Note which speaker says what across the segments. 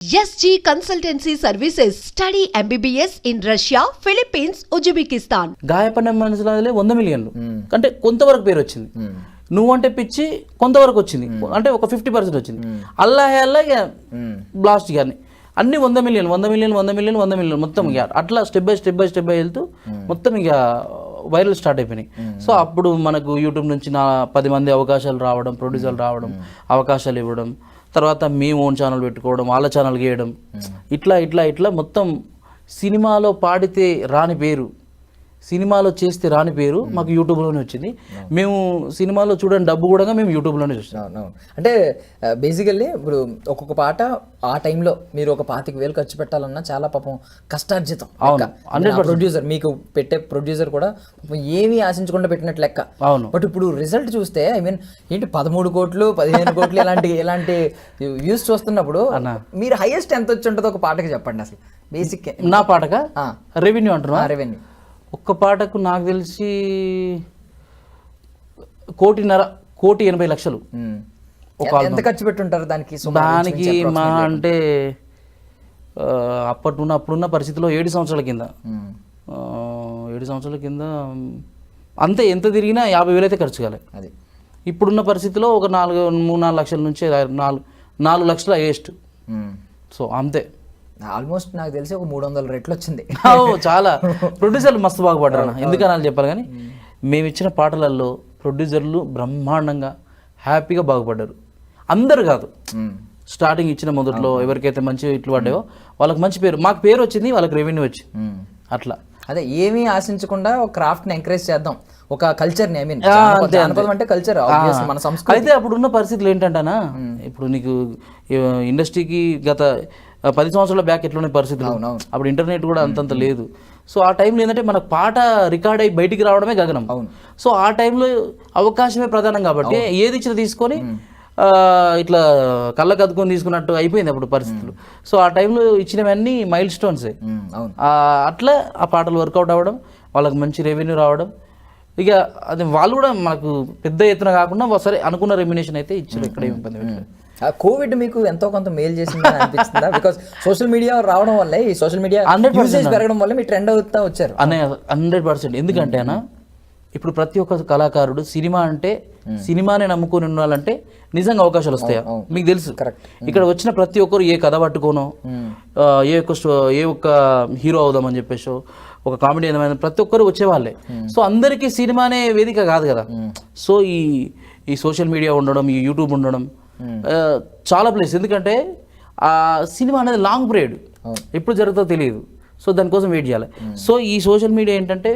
Speaker 1: SG Consultancy Services. Study MBBS in Russia, Philippines, Uzbekistan.
Speaker 2: గాయపడిన మనసులో 100 మిలియన్లు అంటే కొంతవరకు పేరు వచ్చింది. నువ్వంటే పిచ్చి కొంతవరకు వచ్చింది, అంటే ఒక 50% వచ్చింది. అల్లా ఇక బ్లాస్ట్ కానీ అన్ని 100 మిలియన్ మొత్తం ఇక అట్లా స్టెప్ బై వెళ్తూ మొత్తం ఇక వైరల్ స్టార్ట్ అయిపోయినాయి. సో అప్పుడు మనకు యూట్యూబ్ నుంచి 10 మంది అవకాశాలు రావడం, ప్రొడ్యూసర్లు రావడం, అవకాశాలు ఇవ్వడం, తర్వాత మేము ఓన్ ఛానల్ పెట్టుకోవడం, వాళ్ళ ఛానల్ గీయడం, ఇట్లా మొత్తం సినిమాలో పాడితే రాని పేరు, సినిమాలో చేస్తే రాని పేరు మాకు యూట్యూబ్లోనే వచ్చింది. మేము సినిమాలో చూడని డబ్బు కూడా మేము యూట్యూబ్లోనే చూస్తాం.
Speaker 3: అంటే బేసికల్లీ ఇప్పుడు ఒక్కొక్క పాట ఆ టైంలో మీరు ఒక 25,000 ఖర్చు పెట్టాలన్నా చాలా పాపం కష్టార్జితం. ప్రొడ్యూసర్ మీకు పెట్టే ప్రొడ్యూసర్ కూడా ఏమీ ఆశించకుండా పెట్టినట్టు లెక్క.
Speaker 2: అవును.
Speaker 3: బట్ ఇప్పుడు రిజల్ట్ చూస్తే ఐ మీన్ ఏంటి 13 కోట్లు 15 కోట్లు ఇలాంటి వ్యూస్ చూస్తున్నప్పుడు మీరు హైయెస్ట్ ఎంత వచ్చి ఉంటుందో ఒక పాటకి చెప్పండి అసలు. బేసిక్
Speaker 2: నా పాటగా రెవెన్యూ అంటున్నా.
Speaker 3: రెవెన్యూ
Speaker 2: ఒక్క పాటకు నాకు తెలిసి 1,80,00,000.
Speaker 3: ఎంత ఖర్చు పెట్టుంటారు దానికి?
Speaker 2: మా అంటే అప్పుడున్న పరిస్థితిలో 7 సంవత్సరాల కింద 7 సంవత్సరాల కింద అంతే, ఎంత తిరిగినా 50,000 అయితే ఖర్చు కాలే. అది ఇప్పుడున్న పరిస్థితిలో ఒక 3-4 లక్షల నుంచి 4 లక్షల హైయెస్ట్. సో అంతే.
Speaker 3: ఆల్మోస్ట్ నాకు తెలిసి ఒక 300 రెట్లు వచ్చింది.
Speaker 2: చాలా ప్రొడ్యూసర్లు మస్తు బాగుపడ్డారు, ఎందుకని చెప్పాలి. కానీ మేము ఇచ్చిన పాటలలో ప్రొడ్యూసర్లు బ్రహ్మాండంగా హ్యాపీగా బాగుపడ్డారు. అందరు కాదు, స్టార్టింగ్ ఇచ్చిన మొదట్లో ఎవరికైతే మంచి ఇట్లు పడ్డాయో వాళ్ళకి మంచి పేరు, మాకు పేరు వచ్చింది, వాళ్ళకి రెవెన్యూ వచ్చింది. అట్లా
Speaker 3: అదే ఏమీ ఆశించకుండా ఒక క్రాఫ్ట్ని ఎంకరేజ్ చేద్దాం, ఒక కల్చర్ని. ఐ మీన్ జానపదం అంటే కల్చర్, మన సంస్కృతి.
Speaker 2: అయితే అప్పుడున్న పరిస్థితులు ఏంటంటనా, ఇప్పుడు నీకు ఇండస్ట్రీకి గత 10 సంవత్సరాల బ్యాక్ ఎట్లున్న పరిస్థితులు, అప్పుడు ఇంటర్నెట్ కూడా అంతంత లేదు. సో ఆ టైంలో ఏంటంటే మనకు పాట రికార్డ్ అయ్యి బయటికి రావడమే గగనం. సో ఆ టైంలో అవకాశమే ప్రధానం కాబట్టి ఏది ఇచ్చినా తీసుకొని ఇట్లా కళ్ళకు అద్దుకొని తీసుకున్నట్టు అయిపోయింది అప్పుడు పరిస్థితులు. సో ఆ టైంలో ఇచ్చినవన్నీ మైల్ స్టోన్సే. అట్లా ఆ పాటలు వర్కౌట్ అవ్వడం, వాళ్ళకి మంచి రెవెన్యూ రావడం, ఇక అది వాళ్ళు కూడా మనకు పెద్ద ఎత్తున కాకుండా సరే అనుకున్న రెమ్యునేషన్ అయితే ఇచ్చారు. ఎక్కడ ఇబ్బంది పెట్టలేదు.
Speaker 3: కోవిడ్ మీకు ఎంతో కొంత మేలు చేసిందని అనిపిస్తుందా? బికాస్ సోషల్ మీడియా రావడం వల్ల, ఈ సోషల్ మీడియా యూసేజ్ పెరగడం వల్ల మీరు ట్రెండ్ అవుతా వచ్చారు.
Speaker 2: 100%. ఎందుకంటే అన్న ఇప్పుడు ప్రతి ఒక్క కళాకారుడు సినిమా అంటే సినిమానే నమ్ముకొని ఉండాలంటే నిజంగా అవకాశాలు వస్తాయా మీకు తెలుసు. ఇక్కడ వచ్చిన ప్రతి ఒక్కరు ఏ కథ పట్టుకోనో, ఏ ఒక్క హీరో అవుదామని చెప్పేసో, ఒక కామెడీ ఏదైనా ప్రతి ఒక్కరు వచ్చేవాళ్ళే. సో అందరికీ సినిమానే వేదిక కాదు కదా. సో ఈ సోషల్ మీడియా ఉండడం, ఈ యూట్యూబ్ ఉండడం చాలా ప్లేస్. ఎందుకంటే ఆ సినిమా అనేది లాంగ్ పీరియడ్, ఎప్పుడు జరుగుతుందో తెలియదు. సో దానికోసం వెయిట్ చేయాలి. సో ఈ సోషల్ మీడియా ఏంటంటే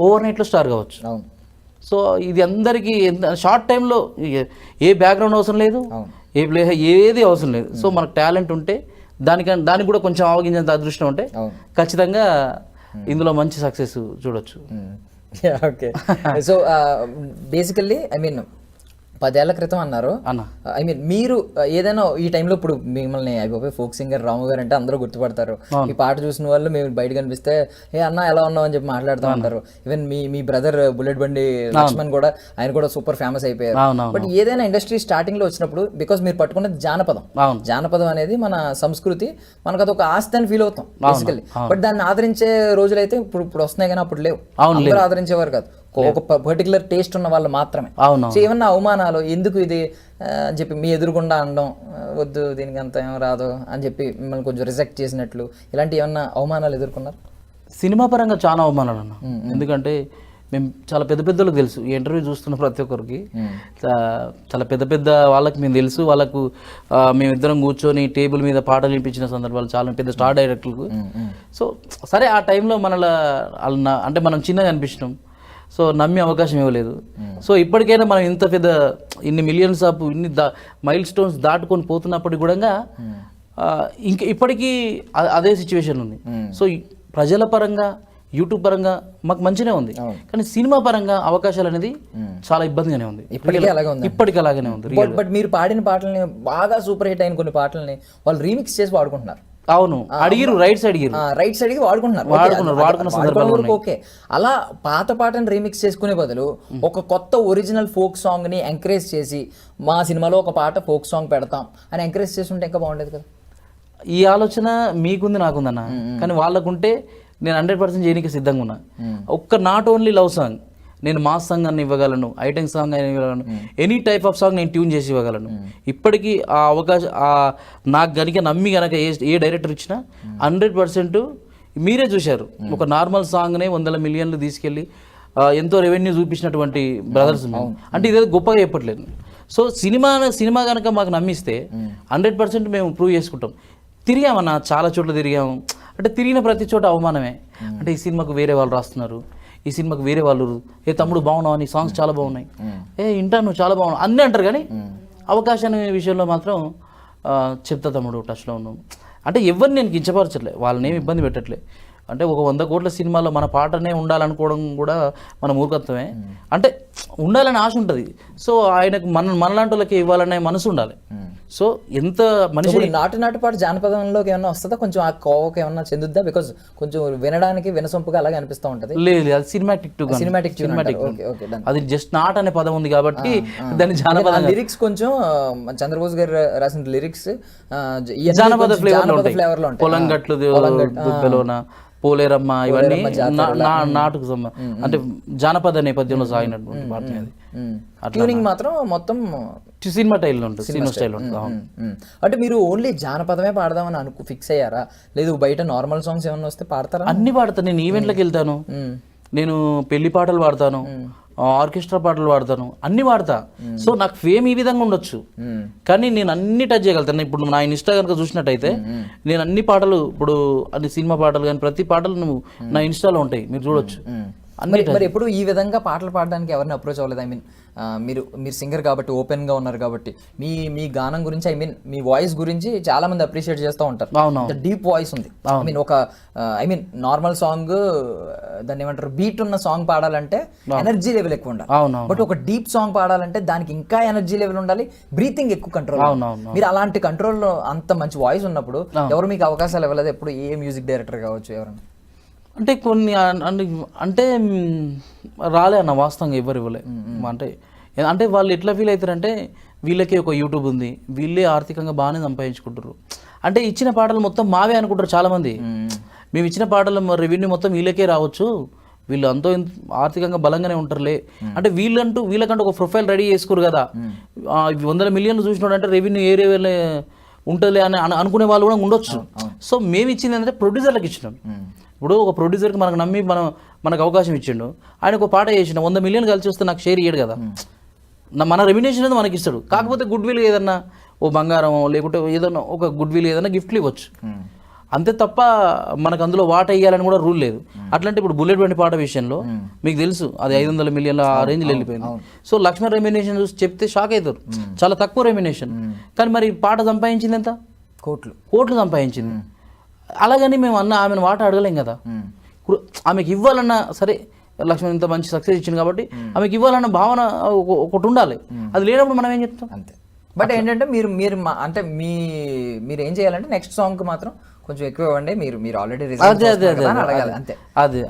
Speaker 2: ఓవర్ నైట్లో స్టార్ కావచ్చు. సో ఇది అందరికీ షార్ట్ టైంలో ఏ బ్యాక్గ్రౌండ్ అవసరం లేదు, ఏ ప్లే ఏది అవసరం లేదు. సో మనకు టాలెంట్ ఉంటే దానికి కూడా కొంచెం ఆవగించేంత అదృష్టం ఉంటే ఖచ్చితంగా ఇందులో మంచి సక్సెస్ చూడొచ్చు.
Speaker 3: Okay. So basically I mean 10 ఏళ్ల క్రితం అన్నారు. ఐ మీన్ మీరు ఏదైనా ఈ టైంలో ఇప్పుడు మిమ్మల్ని అయిపోయి ఫోక్ సింగర్ రాము గారు అంటే అందరూ గుర్తుపడతారు. ఈ పాట చూసిన వాళ్ళు మేము బయట కనిపిస్తే ఏ అన్న ఎలా ఉన్నావు అని చెప్పి మాట్లాడుతూ ఉంటారు. ఈవెన్ మీ బ్రదర్ బుల్లెట్ బండి లక్ష్మణ్ కూడా, ఆయన కూడా సూపర్ ఫేమస్ అయిపోయారు. బట్ ఏదైనా ఇండస్ట్రీ స్టార్టింగ్ లో వచ్చినప్పుడు బికాస్ మీరు పట్టుకున్నది జానపదం అనేది మన సంస్కృతి, మనకు అదొక ఆస్తి అని ఫీల్ అవుతాం బేసికల్లీ. బట్ దాన్ని ఆదరించే రోజులైతే ఇప్పుడు వస్తున్నాయి, కానీ అప్పుడు లేవు. అందరూ ఆదరించేవారు కాదు, ఒక పర్టికులర్ టేస్ట్ ఉన్న వాళ్ళు మాత్రమే. సో ఏమన్నా అవమానాలు ఎందుకు ఇది అని చెప్పి మీ ఎదురుగుండా అనడం, వద్దు దీనికి అంత ఏం రాదు అని చెప్పి మిమ్మల్ని కొంచెం రిజెక్ట్ చేసినట్లు, ఇలాంటి ఏమన్నా అవమానాలు ఎదుర్కొన్నారు?
Speaker 2: సినిమా పరంగా చాలా అవమానాలు అన్న. ఎందుకంటే మేము చాలా పెద్దలకు తెలుసు, ఈ ఇంటర్వ్యూ చూస్తున్న ప్రతి ఒక్కరికి చాలా పెద్ద వాళ్ళకి మేము తెలుసు. వాళ్ళకు మేమిద్దరం కూర్చొని టేబుల్ మీద పాటలు వినిపించిన సందర్భాలు చాలా పెద్ద స్టార్ డైరెక్టర్లకు. సో సరే ఆ టైంలో అంటే మనం చిన్నగా అనిపించినాం. సో నమ్మే అవకాశం ఇవ్వలేదు. సో ఇప్పటికైనా మనం ఇంత పెద్ద ఇన్ని మిలియన్స్ ఆఫ్ ఇన్ని మైల్ స్టోన్స్ దాటుకొని పోతున్నప్పటికి కూడా ఇంకా ఇప్పటికీ అదే సిచ్యువేషన్ ఉంది. సో ప్రజల పరంగా, యూట్యూబ్ పరంగా మాకు మంచిగానే ఉంది, కానీ సినిమా పరంగా అవకాశాలు అనేది చాలా ఇబ్బందిగానే ఉంది. ఇప్పటికీ అలాగనే ఉంది.
Speaker 3: బట్ మీరు పాడిన పాటల్ని, బాగా సూపర్ హిట్ అయిన కొన్ని పాటల్ని వాళ్ళు రీమిక్స్ చేసి వాడుకుంటున్నారు.
Speaker 2: అవును, అడిగిరు రైట్స్ అడిగి
Speaker 3: వాడుకున్నారు. ఓకే, అలా పాత పాటను రీమిక్స్ చేసుకునే బదులు ఒక కొత్త ఒరిజినల్ ఫోక్ సాంగ్ ని ఎంకరేజ్ చేసి మా సినిమాలో ఒక పాట ఫోక్ సాంగ్ పెడతాం అని ఎంకరేజ్ చేస్తుంటే ఇంకా బాగుండేది కదా.
Speaker 2: ఈ ఆలోచన మీకుంది నాకుందన్న, కానీ వాళ్ళకుంటే నేను 100% చేయడానికి సిద్ధంగా ఉన్నా. నాట్ ఓన్లీ లవ్ సాంగ్, నేను మాస్ సాంగ్ అని ఇవ్వగలను, ఐటెం సాంగ్ అని ఇవ్వగలను, ఎనీ టైప్ ఆఫ్ సాంగ్ నేను ట్యూన్ చేసి ఇవ్వగలను. ఇప్పటికీ ఆ అవకాశం నాకు గనుక నమ్మి గనక ఏ డైరెక్టర్ ఇచ్చినా 100% మీరే చూశారు. ఒక నార్మల్ సాంగ్నే 100 మిలియన్లు తీసుకెళ్ళి ఎంతో రెవెన్యూ చూపించినటువంటి బ్రదర్స్. అంటే ఇదేదో గొప్పగా చెప్పట్లేదు. సో సినిమా కనుక మాకు నమ్మిస్తే 100% మేము ప్రూవ్ చేసుకుంటాం. తిరిగామన్నా, చాలా చోట్ల తిరిగాము. అంటే తిరిగిన ప్రతి చోట అవమానమే. అంటే ఈ సినిమాకు వేరే వాళ్ళు రాస్తున్నారు, ఈ సినిమాకు వేరే వాళ్ళు, ఏ తమ్ముడు బాగున్నావు, నీ సాంగ్స్ చాలా బాగున్నాయి, ఇంటాను చాలా బాగున్నావు అన్నీ అంటారు. కానీ అవకాశాన్ని విషయంలో మాత్రం చెప్తా తమ్ముడు టచ్లో ఉన్నాం. అంటే ఎవరిని నేను కించపరచట్లే, వాళ్ళని ఏమి ఇబ్బంది పెట్టట్లే. అంటే ఒక 100 కోట్ల సినిమాలో మన పాటనే ఉండాలనుకోవడం కూడా మన మూర్ఖత్వమే. అంటే ఉండాలని ఆశ ఉంటుంది. సో ఆయనకు మనలాంటి వాళ్ళకి ఇవ్వాలనే మనసు ఉండాలి. సో ఎంత మనిషి
Speaker 3: నాటు పాట జానపదంలోకి ఏమన్నా వస్తుందా, కొంచెం ఆ కోవకి ఏమన్నా చెందుద్దా? బికాజ్ కొంచెం వినడానికి వినసొంపుగా అలాగే అనిపిస్తూ ఉంటుంది.
Speaker 2: లేదు, అది సినిమాటిక్, అది జస్ట్ నాట్ అనే పదం ఉంది కాబట్టి దాన్ని జానపద
Speaker 3: లిరిక్స్ కొంచెం చంద్రబోస్ గారు రాసిన లిరిక్స్
Speaker 2: జానపద ఫ్లేవర్ లో ఉంటాయి. పొలం గట్లు దుబ్బెలోన పోలేరమ్మ, ఇవన్నీ నాటుకు అంటే జానపద నేపథ్యంలో సాగినటువంటి పాట.
Speaker 3: ట్యూనింగ్ మాత్రం మొత్తం
Speaker 2: సినిమా స్టైల్లో ఉంటుంది, సినిమా స్టైల్లో ఉంటుంది.
Speaker 3: అంటే మీరు ఓన్లీ జానపదమే పాడదామని ఫిక్స్ అయ్యారా? లేదు బయట నార్మల్ సాంగ్స్ ఏమన్నా వస్తే పాడతారా?
Speaker 2: అన్ని పాడతాను. నేను ఈవెంట్లకు వెళ్తాను, నేను పెళ్లి పాటలు పాడతాను, ఆర్కెస్ట్రా పాటలు పాడతాను, అన్ని పాడతా. సో నాకు ఫేమ్ ఈ విధంగా ఉండొచ్చు, కానీ నేను అన్ని టచ్ చేయగలుగుతాను. ఇప్పుడు నా ఇన్స్టా కనుక చూసినట్టయితే నేను అన్ని పాటలు, ఇప్పుడు అన్ని సినిమా పాటలు కానీ ప్రతి పాటలు నువ్వు నా ఇన్స్టాలో ఉంటాయి, మీరు చూడొచ్చు.
Speaker 3: మరి ఎప్పుడు ఈ విధంగా పాటలు పాడడానికి ఎవరిని అప్రోచ్ అవ్వలేదు? ఐ మీన్ మీరు సింగర్ కాబట్టి, ఓపెన్గా ఉన్నారు కాబట్టి మీ గానం గురించి, ఐ మీన్ మీ వాయిస్ గురించి చాలా మంది అప్రిషియేట్ చేస్తూ ఉంటారు. డీప్ వాయిస్ ఉంది. ఐ మీన్ నార్మల్ సాంగ్ దాన్ని ఏమంటారు, బీట్ ఉన్న సాంగ్ పాడాలంటే ఎనర్జీ లెవెల్ ఎక్కువ ఉండాలి. బట్ ఒక డీప్ సాంగ్ పాడాలంటే దానికి ఇంకా ఎనర్జీ లెవెల్ ఉండాలి, బ్రీతింగ్ ఎక్కువ కంట్రోల్. మీరు అలాంటి కంట్రోల్లో అంత మంచి వాయిస్ ఉన్నప్పుడు ఎవరు మీకు అవకాశాలు ఇవ్వలేదు ఎప్పుడు? ఏ మ్యూజిక్ డైరెక్టర్ కావచ్చు ఎవరైనా?
Speaker 2: అంటే కొన్ని అంటే రాలే అన్న, వాస్తవంగా ఎవరు ఇవ్వలే. అంటే వాళ్ళు ఎట్లా ఫీల్ అవుతారంటే వీళ్ళకి ఒక యూట్యూబ్ ఉంది, వీళ్ళే ఆర్థికంగా బాగానే సంపాదించుకుంటారు. అంటే ఇచ్చిన పాటలు మొత్తం మావే అనుకుంటారు చాలామంది. మేము ఇచ్చిన పాటలు రెవెన్యూ మొత్తం వీళ్ళకే రావచ్చు, వీళ్ళు అంతో ఆర్థికంగా బలంగానే ఉంటారులే. అంటే వీళ్ళకంటూ ఒక ప్రొఫైల్ రెడీ చేసుకోరు కదా. 100 మిలియన్లు చూసినాడు అంటే రెవెన్యూ ఏరియా ఉంటుందిలే అని అనుకునే వాళ్ళు కూడా ఉండొచ్చు. సో మేము ఇచ్చింది ఏంటంటే ప్రొడ్యూసర్లకు ఇచ్చినాం. ఇప్పుడు ఒక ప్రొడ్యూసర్కి మనకు నమ్మి మనకు అవకాశం ఇచ్చిండు, ఆయన ఒక పాట చేసిన 100 మిలియన్లు కలిసి వస్తే నాకు షేర్ ఇయ్యడు కదా. మన రెమ్యునేషన్ అనేది మనకి ఇస్తాడు. కాకపోతే గుడ్ విల్ ఏదన్నా ఓ బంగారం లేకుంటే ఏదన్నా ఒక గుడ్ విల్ ఏదన్నా గిఫ్ట్లు ఇవ్వచ్చు, అంతే తప్ప మనకు అందులో వాట వేయాలని కూడా రూల్ లేదు. అట్లాంటి ఇప్పుడు బుల్లెట్ బండి పాట విషయంలో మీకు తెలుసు అది 500 మిలియన్ల ఆ రేంజ్లో వెళ్ళిపోయింది. సో లక్ష్మణ్ రెమ్యునేషన్ చూసి చెప్తే షాక్ అవుతారు, చాలా తక్కువ రెమ్యునేషన్. కానీ మరి పాట సంపాదించింది ఎంత? కోట్లు సంపాదించింది. అలాగని మేము ఆమెను వాట అడగలేం కదా. ఇప్పుడు ఆమెకి ఇవ్వాలన్నా సరే, లక్ష్మణ్ ఇంత మంచి సక్సెస్ ఇచ్చింది కాబట్టి ఆమెకి ఇవ్వాలన్న భావన ఒకటి ఉండాలి. అది లేనప్పుడు మనం ఏం చెప్తాం అంతే.
Speaker 3: బట్ ఏంటంటే అంటే మీరు ఏం చేయాలంటే నెక్స్ట్ సాంగ్ మాత్రం కొంచెం ఎక్కువ ఇవ్వండి, మీరు ఆల్రెడీ
Speaker 2: అది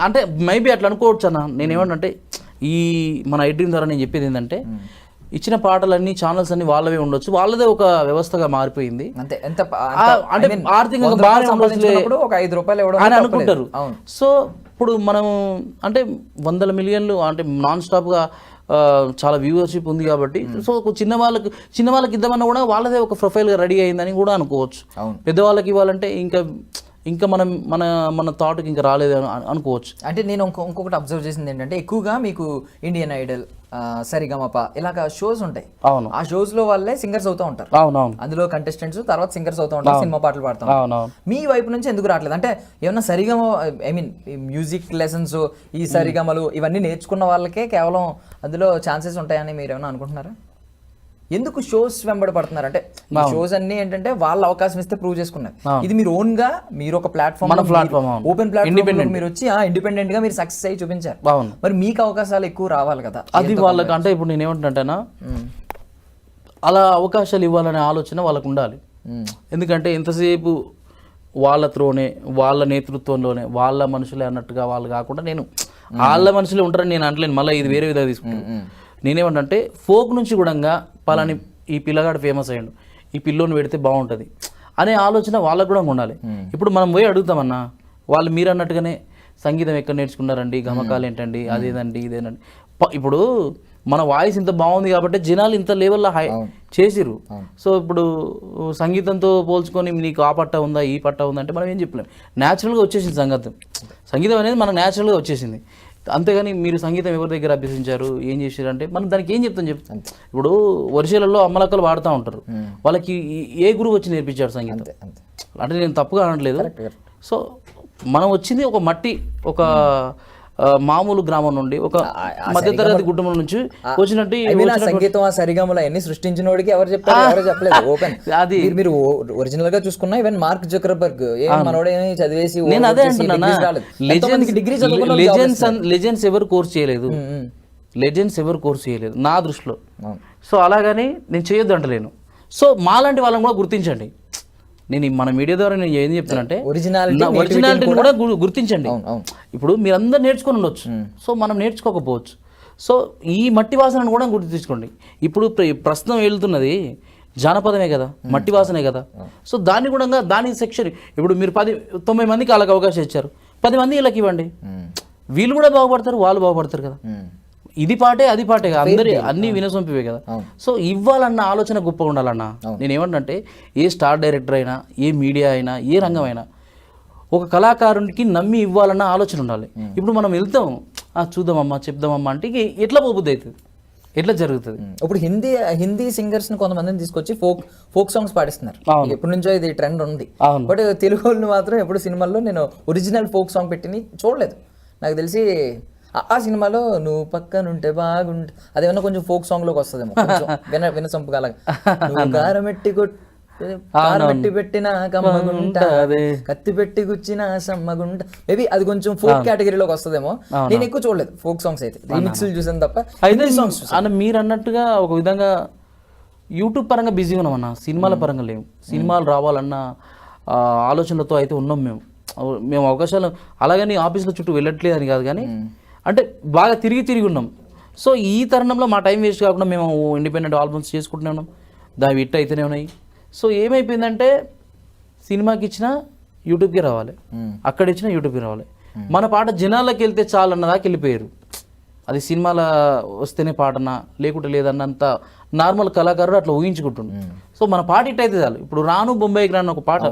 Speaker 2: అంటే మేబీ అట్లా అనుకోవచ్చు అన్న. నేనేమంటే ఈ మన ఐడ్రీమ్ ద్వారా నేను చెప్పేది ఏంటంటే ఇచ్చిన పాటలన్నీ ఛానల్స్ అన్ని వాళ్ళవే ఉండొచ్చు, వాళ్ళదే ఒక వ్యవస్థగా మారిపోయింది. అంటే ఆర్థికంగా బాగానే ఉండొచ్చు
Speaker 3: ఒక 5 రూపాయలు
Speaker 2: అని అనుకుంటారు. సో ఇప్పుడు మనం అంటే 100 మిలియన్లు అంటే నాన్ స్టాప్గా చాలా వ్యూవర్షిప్ ఉంది కాబట్టి, సో చిన్న వాళ్ళకి ఇద్దామన్నా కూడా వాళ్ళదే ఒక ప్రొఫైల్గా రెడీ అయిందని కూడా అనుకోవచ్చు. పెద్దవాళ్ళకి ఇవ్వాలంటే ఇంకా మన థాట్కి ఇంకా రాలేదు అనుకోవచ్చు.
Speaker 3: అంటే నేను ఇంకొకటి అబ్జర్వ్ చేసింది ఏంటంటే ఎక్కువగా మీకు ఇండియన్ ఐడల్, సరిగమప ఇలాగ షోస్ ఉంటాయి.
Speaker 2: అవును,
Speaker 3: ఆ షోస్ లో వాళ్ళే సింగర్స్ అవుతూ ఉంటారు.
Speaker 2: అవునవును,
Speaker 3: అందులో కంటెస్టెంట్స్ తర్వాత సింగర్స్ అవుతూ ఉంటారు, సినిమా పాటలు పాడుతూ ఉంటారు. మీ వైపు నుంచి ఎందుకు రావట్లేదు? అంటే ఏమన్నా సరిగమ ఐ మీన్ మ్యూజిక్ లెసన్స్, ఈ సరిగమలు ఇవన్నీ నేర్చుకున్న వాళ్ళకే కేవలం అందులో ఛాన్సెస్ ఉంటాయని మీరు ఏమైనా అనుకుంటున్నారా? ఎందుకు షోస్ వెంబడి పడుతున్నారు? అంటే షోస్ అన్ని ఏంటంటే వాళ్ళ అవకాశం ఇస్తే ప్రూవ్ చేసుకున్నారు. ఇది మీరు ఓన్ గా మీరు ఒక ప్లాట్ఫామ్ ఓపెన్ ప్లాట్ఫామ్ మీరు వచ్చి ఇండిపెండెంట్ గా మీరు సక్సెస్ అయ్యి చూపించారు. మరి మీకు అవకాశాలు ఎక్కువ రావాలి కదా.
Speaker 2: అది వాళ్ళకి అంటే ఇప్పుడు నేను ఏమంటున్నానా, అలా అవకాశాలు ఇవ్వాలనే ఆలోచన వాళ్ళకు ఉండాలి. ఎందుకంటే ఎంతసేపు వాళ్ళ త్రోనే, వాళ్ళ నేతృత్వంలోనే, వాళ్ళ మనుషులే అన్నట్టుగా వాళ్ళు కాకుండా, నేను వాళ్ళ మనుషులే ఉంటారని నేను అంటలేను, మళ్ళీ ఇది వేరే విధంగా తీసుకుంటాను. నేనేమంటే ఫోక్ నుంచి కూడా పలాని ఈ పిల్లగాడు ఫేమస్ అయ్యాడు, ఈ పిల్లోని పెడితే బాగుంటుంది అనే ఆలోచన వాళ్ళకు కూడా ఉండాలి. ఇప్పుడు మనం పోయి అడుగుతామన్నా, వాళ్ళు మీరు అన్నట్టుగానే సంగీతం ఎక్కడ నేర్చుకున్నారండి, గమకాలు ఏంటండి, అదేదండి ఇదేనండి. ఇప్పుడు మన వాయిస్ ఇంత బాగుంది కాబట్టి జనాలు ఇంత లెవెల్లో హై చేసిరు. సో ఇప్పుడు సంగీతంతో పోల్చుకొని నీకు ఆ పట్ట ఉందా ఈ పట్ట ఉందా అంటే మనం ఏం చెప్పలేము. న్యాచురల్గా వచ్చేసింది సంగీతం అనేది మనకు న్యాచురల్గా వచ్చేసింది. అంతేగాని మీరు సంగీతం ఎవరి దగ్గర అభ్యసించారు, ఏం చేశారు అంటే మనం దానికి ఏం చెప్తాం. ఇప్పుడు వరిసేలలో అమ్మలక్కలు వాడుతూ ఉంటారు, వాళ్ళకి ఏ గురువు వచ్చి నేర్పించాడు సంగీతం అంటే నేను తప్పుగా అనట్లేదు. సో మనం వచ్చింది ఒక మట్టి, ఒక మామూలు గ్రామం నుండి, ఒక మధ్యతరగతి కుటుంబం నుంచి వచ్చినట్టు
Speaker 3: సంగీతం ఆ సరిగమలు అన్ని సృష్టించినోడికి ఎవరు చెప్పారు, ఎవరు చెప్పలేదు. ఓపెన్ అది మీరు ఒరిజినల్ గా చూసుకున్నా ఈవెన్ మార్క్ జుకర్బర్గ్ మనోడేమి చదివేసి
Speaker 2: నేను అదే అంటున్నా, లెజెండ్స్ ఎవరు కోర్స్ చేయలేదు, నా దృష్టిలో. సో అలాగని నేను చేయొద్దు అంటలేను. సో మాలాంటి వాళ్ళని కూడా గుర్తించండి. నేను మన మీడియా ద్వారా నేను ఏం చెప్తానంటే ఒరిజినాలిటీని కూడా గుర్తించండి. ఇప్పుడు మీరందరూ నేర్చుకొని ఉండొచ్చు, సో మనం నేర్చుకోకపోవచ్చు. సో ఈ మట్టి వాసనను కూడా గుర్తించుకోండి. ఇప్పుడు ప్రస్తుతం వెళ్తున్నది జానపదమే కదా, మట్టి వాసనే కదా. సో దాన్ని కూడా దాని సెక్షన్ ఇప్పుడు మీరు 90 మందికి వాళ్ళకి అవకాశం ఇచ్చారు, 10 మంది వీళ్ళకి ఇవ్వండి. వీళ్ళు కూడా బాగుపడతారు, వాళ్ళు బాగుపడతారు కదా. ఇది పాటే అది పాటే అందరి అన్ని వినసొంపివే కదా. సో ఇవ్వాలన్న ఆలోచన గొప్పగా ఉండాలన్న. నేను ఏమంటే ఏ స్టార్ డైరెక్టర్ అయినా, ఏ మీడియా అయినా, ఏ రంగం అయినా ఒక కళాకారునికి నమ్మి ఇవ్వాలన్న ఆలోచన ఉండాలి. ఇప్పుడు మనం వెళ్తాం, చూద్దామమ్మా చెప్దామమ్మా అంటే ఎట్లా పోబుద్ది అవుతుంది, ఎట్లా జరుగుతుంది.
Speaker 3: ఇప్పుడు హిందీ సింగర్స్ ని కొంతమందిని తీసుకొచ్చి ఫోక్ సాంగ్స్ పాడిస్తున్నారు. ఎప్పటి నుంచో ఇది ట్రెండ్ ఉంది. బట్ తెలుగు వాళ్ళని మాత్రం ఎప్పుడు సినిమాల్లో నేను ఒరిజినల్ ఫోక్ సాంగ్ పెట్టి చూడలేదు. నాకు తెలిసి ఆ సినిమాలో నువ్వు పక్కనుంటే బాగుంటే అదేమన్నా కొంచెం ఫోక్ సాంగ్ లోకి వస్తుందేమో, వినసొంపు కాలమెట్టి కారమెట్టి పెట్టిన కమ్మగుంట, కత్తి పెట్టి గుచ్చిన సమ్మగుంట, మేబీ అది కొంచెం ఫోక్ కేటగిరీలోకి వస్తుందేమో. నేను ఎక్కువ చూడలేదు ఫోక్ సాంగ్స్, అయితే రీమిక్స్లు చూసాను తప్ప సాంగ్స్.
Speaker 2: అంటే మీరు అన్నట్టుగా ఒక విధంగా యూట్యూబ్ పరంగా బిజీ ఉన్నామన్నా, సినిమాల పరంగా లేవు. సినిమాలు రావాలన్న ఆలోచనలతో అయితే ఉన్నాం మేము అవకాశాలు. అలాగని ఆఫీసుల చుట్టూ వెళ్ళట్లేదు అని కాదు, కానీ అంటే బాగా తిరిగి ఉన్నాం. సో ఈ తరుణంలో మా టైం వేస్ట్ కాకుండా మేము ఇండిపెండెంట్ ఆల్బమ్స్ చేసుకుంటూనే ఉన్నాం, దాని హిట్ అయితేనే ఉన్నాయి. సో ఏమైపోయిందంటే సినిమాకి ఇచ్చినా యూట్యూబ్కి రావాలి, అక్కడ ఇచ్చినా యూట్యూబ్కి రావాలి. మన పాట జనాల్లోకి వెళ్తే చాలు అన్నదాకా వెళ్ళిపోయారు. అది సినిమాల వస్తేనే పాటనా లేకుంటే లేదన్నంత నార్మల్ కళాకారుడు అట్లా ఊహించుకుంటుండు. సో మన పాట హిట్ అయితే చాలు. ఇప్పుడు రాను బొంబాయికి రాను ఒక పాట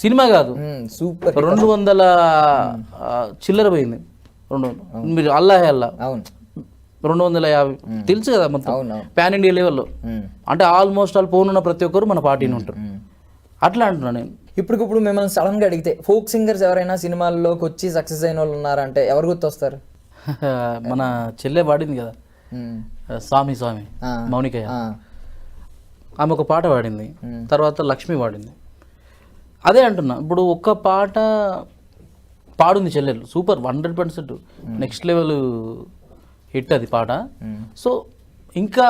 Speaker 2: సినిమా కాదు, సూపర్ 200 చిల్లర పోయింది. 200 మీరు అల్లాహే అల్లా 250 తెలుసు కదా మొత్తం పాన్ ఇండియా లెవెల్లో. అంటే ఆల్మోస్ట్ ఫోన్ ఉన్న ప్రతి ఒక్కరు మన పార్టీని ఉంటారు. అట్లా అంటున్నా నేను.
Speaker 3: ఇప్పుడు మిమ్మల్ని సడన్ గా అడిగితే ఫోక్ సింగర్స్ ఎవరైనా సినిమాల్లోకి వచ్చి సక్సెస్ అయిన వాళ్ళు ఉన్నారంటే ఎవరు గుర్తొస్తారు?
Speaker 2: మన చెల్లె పాడింది కదా స్వామి మౌనికయ్య, ఆమె ఒక పాట పాడింది, తర్వాత లక్ష్మి పాడింది. అదే అంటున్నా, ఇప్పుడు ఒక్క పాట పాడుంది చెల్లెలు, సూపర్ 100% నెక్స్ట్ లెవెల్ హిట్ అది పాట. సో ఇంకా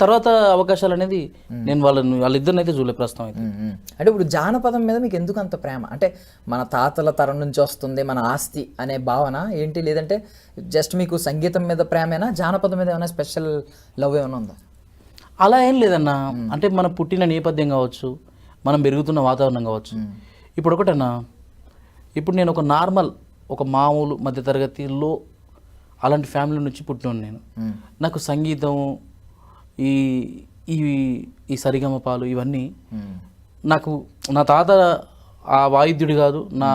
Speaker 2: తర్వాత అవకాశాలు అనేది నేను వాళ్ళిద్దరిని అయితే చూడలేదు ప్రస్తుతం అయితే.
Speaker 3: అంటే ఇప్పుడు జానపదం మీద మీకు ఎందుకు అంత ప్రేమ? అంటే మన తాతల తరం నుంచి వస్తుంది మన ఆస్తి అనే భావన ఏంటి, లేదంటే జస్ట్ మీకు సంగీతం మీద ప్రేమేనా, జానపదం మీద ఏమైనా స్పెషల్ లవ్ ఏమైనా ఉందా?
Speaker 2: అలా ఏం లేదన్నా. అంటే మన పుట్టిన నేపథ్యం కావచ్చు, మనం పెరుగుతున్న వాతావరణం కావచ్చు. ఇప్పుడు ఒకటన్నా, ఇప్పుడు నేను ఒక మామూలు మధ్యతరగతిలో అలాంటి ఫ్యామిలీ నుంచి పుట్టినాను నేను. నాకు సంగీతం, ఈ సరిగమపాలు ఇవన్నీ నాకు నా తాత ఆ వాయిద్యుడు కాదు, నా